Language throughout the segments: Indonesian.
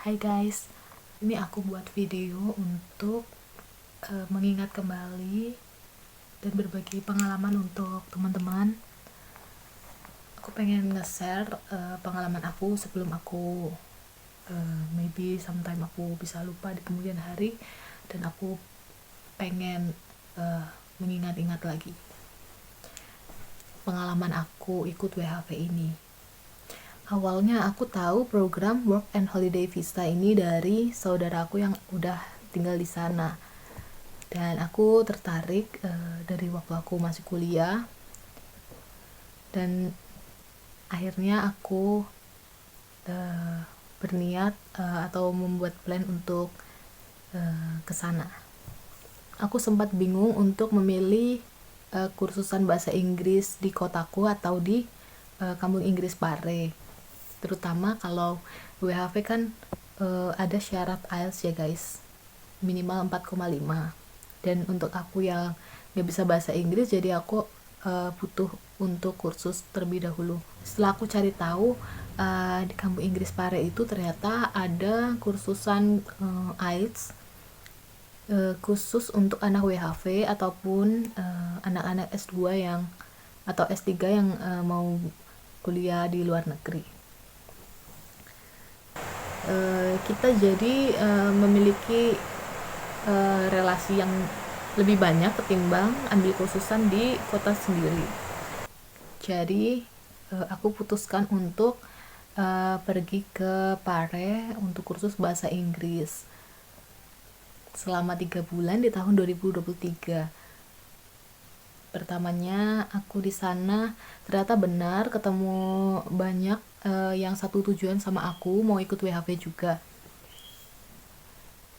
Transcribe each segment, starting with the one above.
Hai guys, ini aku buat video untuk mengingat kembali dan berbagi pengalaman untuk teman-teman. Aku pengen nge-share pengalaman aku sebelum aku maybe sometime aku bisa lupa di kemudian hari, dan aku pengen mengingat-ingat lagi pengalaman aku ikut WHV ini. Awalnya aku tahu program Work and Holiday Visa ini dari saudaraku yang udah tinggal di sana, dan aku tertarik dari waktu aku masih kuliah, dan akhirnya aku berniat atau membuat plan untuk ke sana. Aku sempat bingung untuk memilih kursusan bahasa Inggris di kotaku atau di Kampung Inggris Pare, terutama kalau WHV kan ada syarat IELTS ya guys, minimal 4,5, dan untuk aku yang gak bisa bahasa Inggris, jadi aku butuh untuk kursus terlebih dahulu. Setelah aku cari tahu, di Kampung Inggris Pare itu ternyata ada kursusan IELTS khusus untuk anak WHV ataupun anak-anak S2 yang atau S3 yang mau kuliah di luar negeri. Kita jadi memiliki relasi yang lebih banyak ketimbang ambil kursusan di kota sendiri. Jadi aku putuskan untuk pergi ke Pare untuk kursus bahasa Inggris selama 3 bulan di tahun 2023. Pertamanya aku di sana ternyata benar ketemu banyak yang satu tujuan sama aku, mau ikut WHV juga.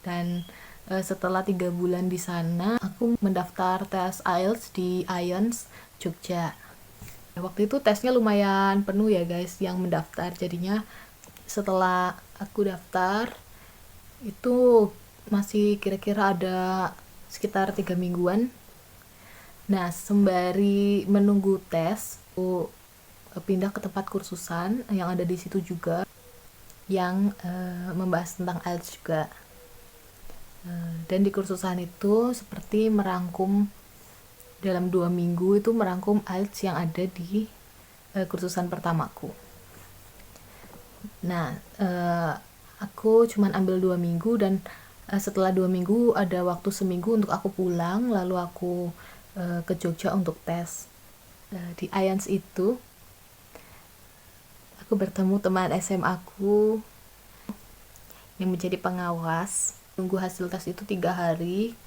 Dan setelah 3 bulan di sana, aku mendaftar tes IELTS di IONS Jogja. Waktu itu tesnya lumayan penuh ya guys yang mendaftar, jadinya setelah aku daftar itu masih kira-kira ada sekitar 3 mingguan. Nah, sembari menunggu tes, aku pindah ke tempat kursusan yang ada di situ juga, yang membahas tentang IELTS juga. Dan di kursusan itu seperti merangkum dalam 2 minggu itu merangkum IELTS yang ada di kursusan pertamaku. Nah, aku cuman ambil 2 minggu, dan setelah 2 minggu ada waktu seminggu untuk aku pulang, lalu aku ke Jogja untuk tes. Di IELTS itu aku bertemu teman SMA aku yang menjadi pengawas. Tunggu hasil tes itu 3 hari.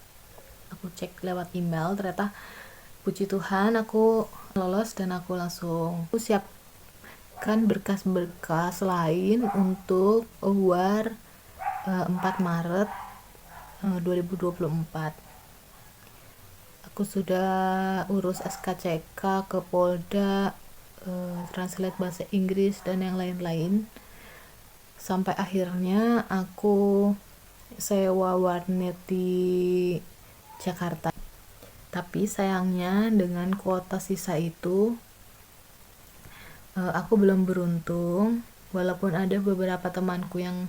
Aku cek lewat email, ternyata puji Tuhan aku lolos, dan aku langsung siapkan berkas-berkas lain untuk award 4 Maret 2024. Aku sudah urus SKCK ke Polda, translate bahasa Inggris, dan yang lain-lain, sampai akhirnya aku sewa warnet di Jakarta. Tapi sayangnya dengan kuota sisa itu aku belum beruntung, walaupun ada beberapa temanku yang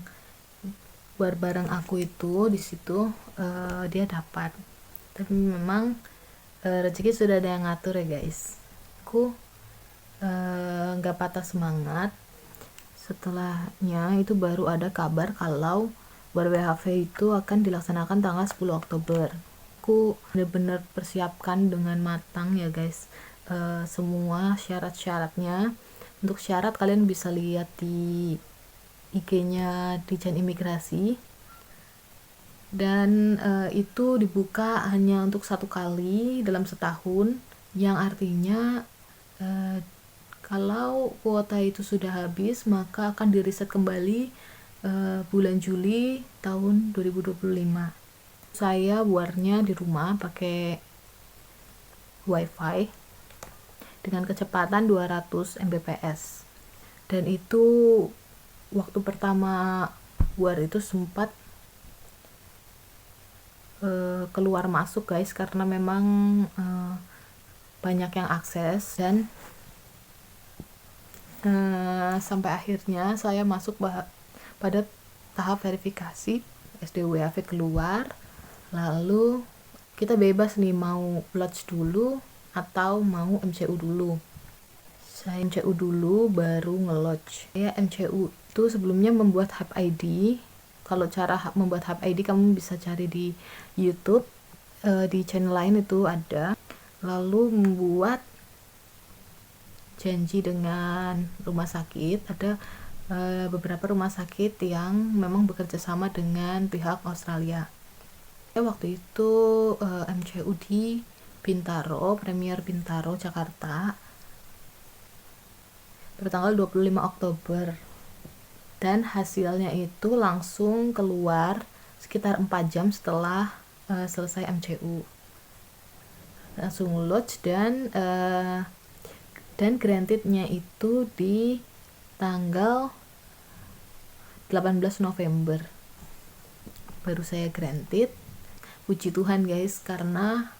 bareng aku itu di situ dia dapat. Tapi memang rezeki sudah ada yang ngatur ya guys. Aku nggak patah semangat. Setelahnya itu baru ada kabar kalau WHV itu akan dilaksanakan tanggal 10 Oktober. Aku benar-benar persiapkan dengan matang ya guys, semua syarat-syaratnya. Untuk syarat kalian bisa lihat di IG-nya Ditjen Imigrasi, dan itu dibuka hanya untuk 1 kali dalam setahun, yang artinya kalau kuota itu sudah habis maka akan di-reset kembali bulan Juli tahun 2025. Saya warnya di rumah pakai wifi dengan kecepatan 200 Mbps, dan itu waktu pertama war itu sempat keluar masuk guys, karena memang banyak yang akses, dan sampai akhirnya saya masuk pada tahap verifikasi SDWAV keluar, lalu kita bebas nih mau lodge dulu atau mau MCU dulu. Saya MCU dulu baru nge-lodge. Ya, MCU itu sebelumnya membuat Hub ID. Kalau cara membuat Hub ID kamu bisa cari di YouTube, di channel lain itu ada. Lalu membuat janji dengan rumah sakit. Ada beberapa rumah sakit yang memang bekerja sama dengan pihak Australia. Waktu itu MCU di Bintaro, Premier Bintaro, Jakarta, bertanggal 25 Oktober. Dan hasilnya itu langsung keluar sekitar 4 jam setelah selesai MCU. Langsung lodge dan grantednya itu di tanggal 18 November baru saya granted. Puji Tuhan guys, karena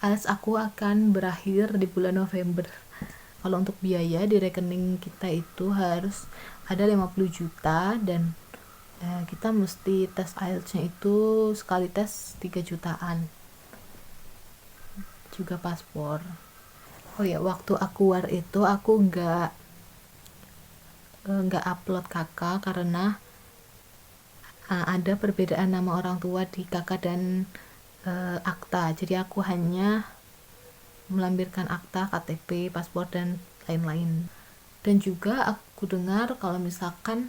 ALS aku akan berakhir di bulan November. Kalau untuk biaya di rekening kita itu harus ada 50 juta dan kita mesti tes IELTS-nya itu sekali tes 3 jutaan. Juga paspor. Oh ya, waktu aku war itu aku nggak upload kakak karena ada perbedaan nama orang tua di kakak dan akta. Jadi aku hanya melampirkan akta, KTP, paspor dan lain-lain. Dan juga aku dengar kalau misalkan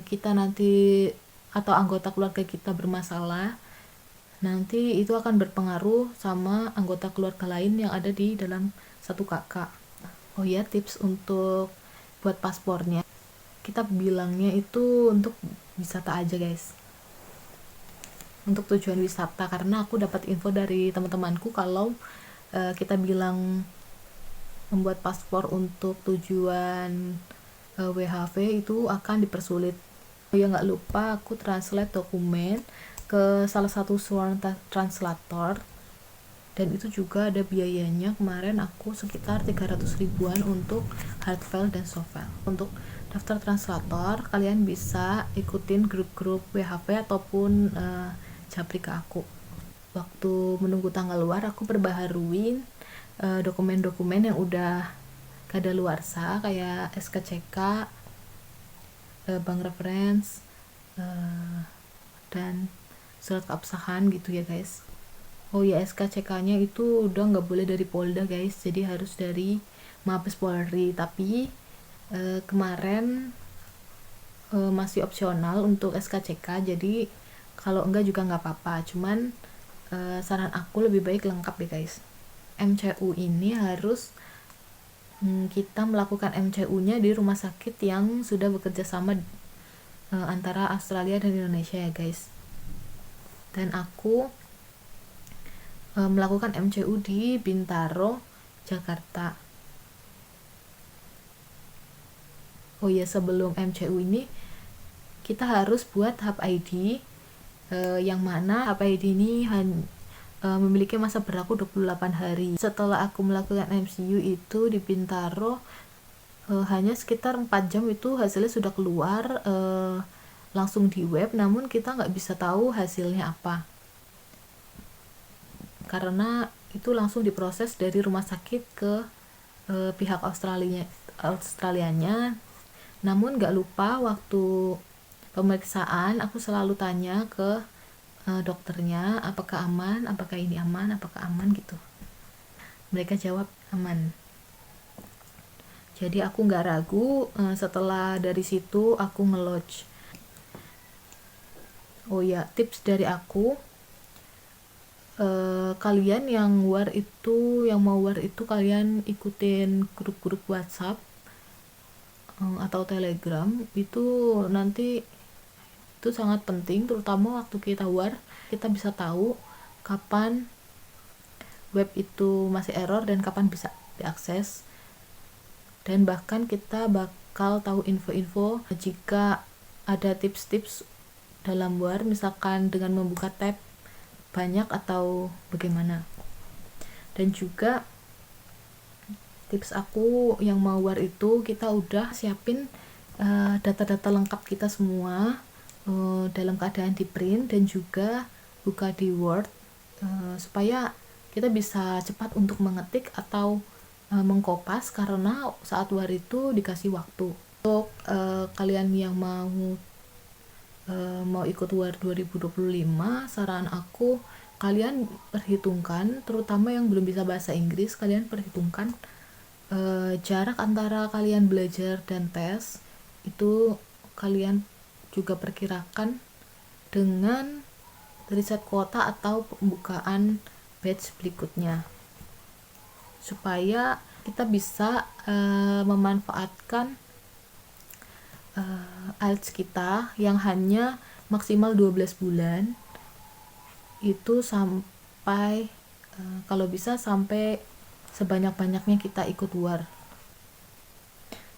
kita nanti atau anggota keluarga kita bermasalah, nanti itu akan berpengaruh sama anggota keluarga lain yang ada di dalam satu kakak. Oh ya, tips untuk buat paspornya, kita bilangnya itu untuk wisata aja guys, untuk tujuan wisata, karena aku dapat info dari teman-temanku kalau kita bilang membuat paspor untuk tujuan WHV itu akan dipersulit. Oh ya, nggak lupa aku translate dokumen ke salah satu sworn translator, dan itu juga ada biayanya. Kemarin aku sekitar 300 ribuan untuk hard file dan soft file. Untuk daftar translator kalian bisa ikutin grup-grup WHV ataupun japri ke aku. Waktu menunggu tanggal luar aku perbaharuin dokumen-dokumen yang udah kadaluarsa kayak SKCK, bank reference, dan surat keabsahan gitu ya guys. Oh ya, SKCK nya itu udah nggak boleh dari Polda guys, jadi harus dari Mabes Polri. Tapi kemarin masih opsional untuk SKCK, jadi kalau enggak juga nggak apa-apa. Cuman saran aku lebih baik lengkap deh guys. MCU ini harus kita melakukan MCU-nya di rumah sakit yang sudah bekerja sama antara Australia dan Indonesia ya guys. Dan aku melakukan MCU di Bintaro, Jakarta. Oh ya, sebelum MCU ini kita harus buat Hub ID, yang mana Hub ID ini memiliki masa berlaku 28 hari. Setelah aku melakukan MCU itu di Bintaro, hanya sekitar 4 jam itu hasilnya sudah keluar langsung di web, namun kita nggak bisa tahu hasilnya apa karena itu langsung diproses dari rumah sakit ke pihak Australianya. Namun nggak lupa waktu pemeriksaan aku selalu tanya ke dokternya, apakah aman, apakah ini aman, apakah aman gitu. Mereka jawab aman. Jadi aku nggak ragu. Setelah dari situ aku nge-lodge. Oh ya, tips dari aku, kalian yang mau war itu kalian ikutin grup-grup WhatsApp atau Telegram. Itu nanti itu sangat penting, terutama waktu kita war, kita bisa tahu kapan web itu masih error dan kapan bisa diakses, dan bahkan kita bakal tahu info-info jika ada tips-tips dalam war, misalkan dengan membuka tab banyak atau bagaimana. Dan juga tips aku yang mau war itu, kita udah siapin data-data lengkap kita semua dalam keadaan di print dan juga buka di Word supaya kita bisa cepat untuk mengetik atau mengkopas, karena saat war itu dikasih waktu. Untuk kalian yang mau ikut war 2025, saran aku kalian perhitungkan, terutama yang belum bisa bahasa Inggris, kalian perhitungkan jarak antara kalian belajar dan tes itu kalian juga perkirakan dengan riset kuota atau pembukaan batch berikutnya, supaya kita bisa memanfaatkan IELTS kita yang hanya maksimal 12 bulan itu sampai kalau bisa sampai sebanyak-banyaknya kita ikut war.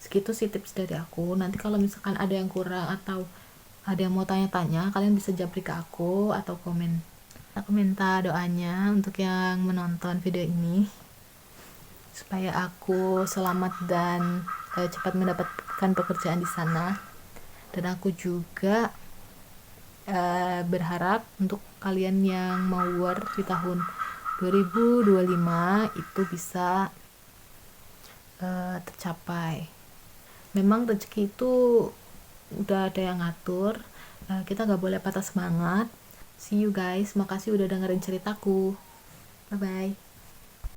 Segitu sih tips dari aku. Nanti kalau misalkan ada yang kurang atau ada yang mau tanya-tanya, kalian bisa japri ke aku atau komen. Aku minta doanya untuk yang menonton video ini supaya aku selamat dan cepat mendapatkan pekerjaan di sana. Dan aku juga berharap untuk kalian yang mau war di tahun 2025 itu bisa tercapai. Memang rezeki itu udah ada yang ngatur, kita gak boleh patah semangat. See you guys, makasih udah dengerin ceritaku. Bye bye.